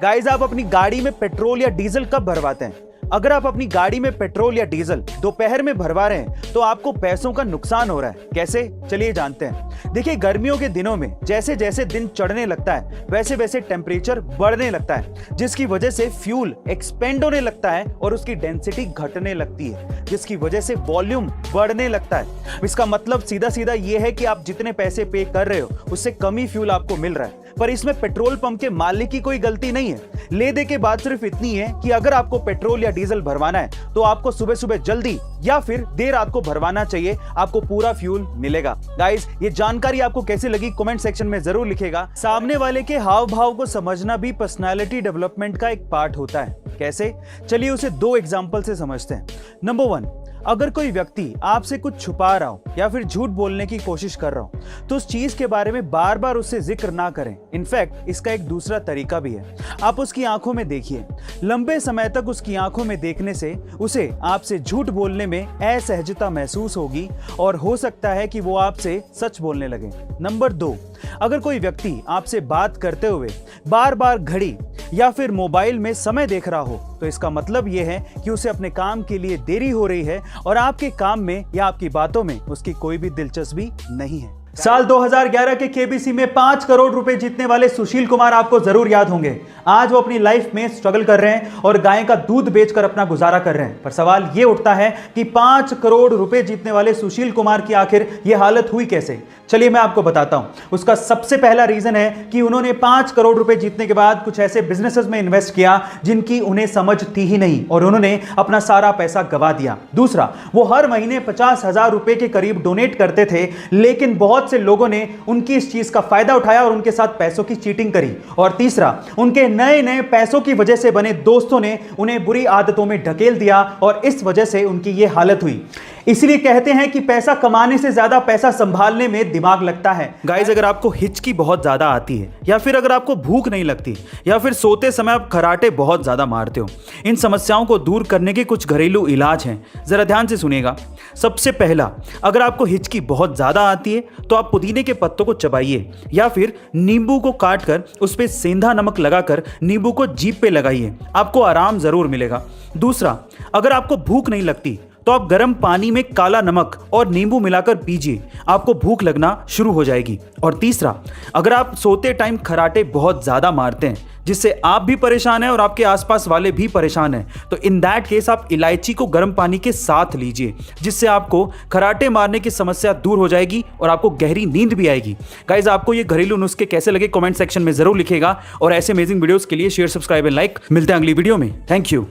Guys, आप अपनी गाड़ी में पेट्रोल या डीजल कब भरवाते हैं? अगर आप अपनी गाड़ी में पेट्रोल या डीजल दोपहर में भरवा रहे हैं तो आपको पैसों का नुकसान हो रहा है। कैसे? चलिए जानते हैं। देखिए, गर्मियों के दिनों में जैसे जैसे दिन चढ़ने लगता है वैसे वैसे टेम्परेचर बढ़ने लगता है, जिसकी वजह से फ्यूल एक्सपेंड होने लगता है और उसकी डेंसिटी घटने लगती है, जिसकी वजह से वॉल्यूम बढ़ने लगता है। इसका मतलब सीधा सीधा ये है कि आप जितने पैसे पे कर रहे हो उससे कम ही फ्यूल आपको मिल रहा है। पर इसमें पेट्रोल पंप के मालिक की कोई गलती नहीं है। ले दे के बात सिर्फ इतनी है कि अगर आपको पेट्रोल या डीजल भरवाना है तो आपको सुबह सुबह जल्दी या फिर देर रात को भरवाना चाहिए, आपको पूरा फ्यूल मिलेगा। गाइस, ये जानकारी आपको कैसी लगी कमेंट सेक्शन में जरूर लिखेगा। सामने वाले के हाव भाव को समझना भी पर्सनालिटी डेवलपमेंट का एक पार्ट होता है। कैसे? चलिए उसे दो एग्जांपल से समझते हैं। नंबर 1, अगर कोई व्यक्ति आपसे कुछ छुपा रहा हो या फिर झूठ बोलने की कोशिश कर रहा हो तो उस चीज के बारे में बार बार उससे जिक्र ना करें। इनफैक्ट इसका एक दूसरा तरीका भी है। आप उसकी आंखों में देखिए। लंबे समय तक उसकी आंखों में देखने से उसे आपसे झूठ बोलने में असहजता महसूस होगी और हो सकता है कि वो आपसे सच बोलने लगे। नंबर 2, अगर कोई व्यक्ति आपसे बात करते हुए बार बार घड़ी या फिर मोबाइल में समय देख रहा हो तो इसका मतलब यह है कि उसे अपने काम के लिए देरी हो रही है और आपके काम में या आपकी बातों में उसकी कोई भी दिलचस्पी नहीं है। साल 2011 के केबीसी में 5 करोड़ रुपए जीतने वाले सुशील कुमार आपको जरूर याद होंगे। आज वो अपनी लाइफ में स्ट्रगल कर रहे हैं और गाय का दूध बेचकर अपना गुजारा कर रहे हैं। पर सवाल ये उठता है कि 5 करोड़ रुपए जीतने वाले सुशील कुमार की आखिर ये हालत हुई कैसे? चलिए मैं आपको बताता हूं। उसका सबसे पहला रीजन है कि उन्होंने 5 करोड़ रुपए जीतने के बाद कुछ ऐसे बिजनेसेस में इन्वेस्ट किया जिनकी उन्हें समझ थी ही नहीं और उन्होंने अपना सारा पैसा गवा दिया। दूसरा, वो हर महीने 50,000 रुपए के करीब डोनेट करते थे, लेकिन बहुत से लोगों ने उनकी इस चीज का फायदा उठाया और उनके साथ पैसों की चीटिंग करी। और तीसरा, उनके नए नए पैसों की वजह से बने दोस्तों ने उन्हें बुरी आदतों में ढकेल दिया और इस वजह से उनकी यह हालत हुई। इसलिए कहते हैं कि पैसा कमाने से ज्यादा पैसा संभालने में दिमाग लगता है। गाइस, अगर आपको हिचकी बहुत ज्यादा आती है या फिर अगर आपको भूख नहीं लगती या फिर सोते समय आप खर्राटे बहुत ज्यादा मारते हो, इन समस्याओं को दूर करने के कुछ घरेलू इलाज हैं। जरा ध्यान से सुनिएगा। सबसे पहला, अगर आपको हिचकी बहुत ज्यादा आती है तो आप पुदीने के पत्तों को चबाइए या फिर नींबू को काट कर उस पर सेंधा नमक लगाकर नींबू को जीभ पे लगाइए, आपको आराम जरूर मिलेगा। दूसरा, अगर आपको भूख नहीं लगती तो आप गर्म पानी में काला नमक और नींबू मिलाकर पीजिए, आपको भूख लगना शुरू हो जाएगी। और तीसरा, अगर आप सोते टाइम खर्राटे बहुत ज्यादा मारते हैं जिससे आप भी परेशान हैं और आपके आसपास वाले भी परेशान हैं, तो इन दैट केस आप इलायची को गर्म पानी के साथ लीजिए, जिससे आपको खर्राटे मारने की समस्या दूर हो जाएगी और आपको गहरी नींद भी आएगी। गाइज, आपको ये घरेलू नुस्खे कैसे लगे कमेंट सेक्शन में जरूर लिखेगा और ऐसे अमेजिंग वीडियोस के लिए शेयर, सब्सक्राइब एंड लाइक। मिलते हैं अगली वीडियो में। Thank you.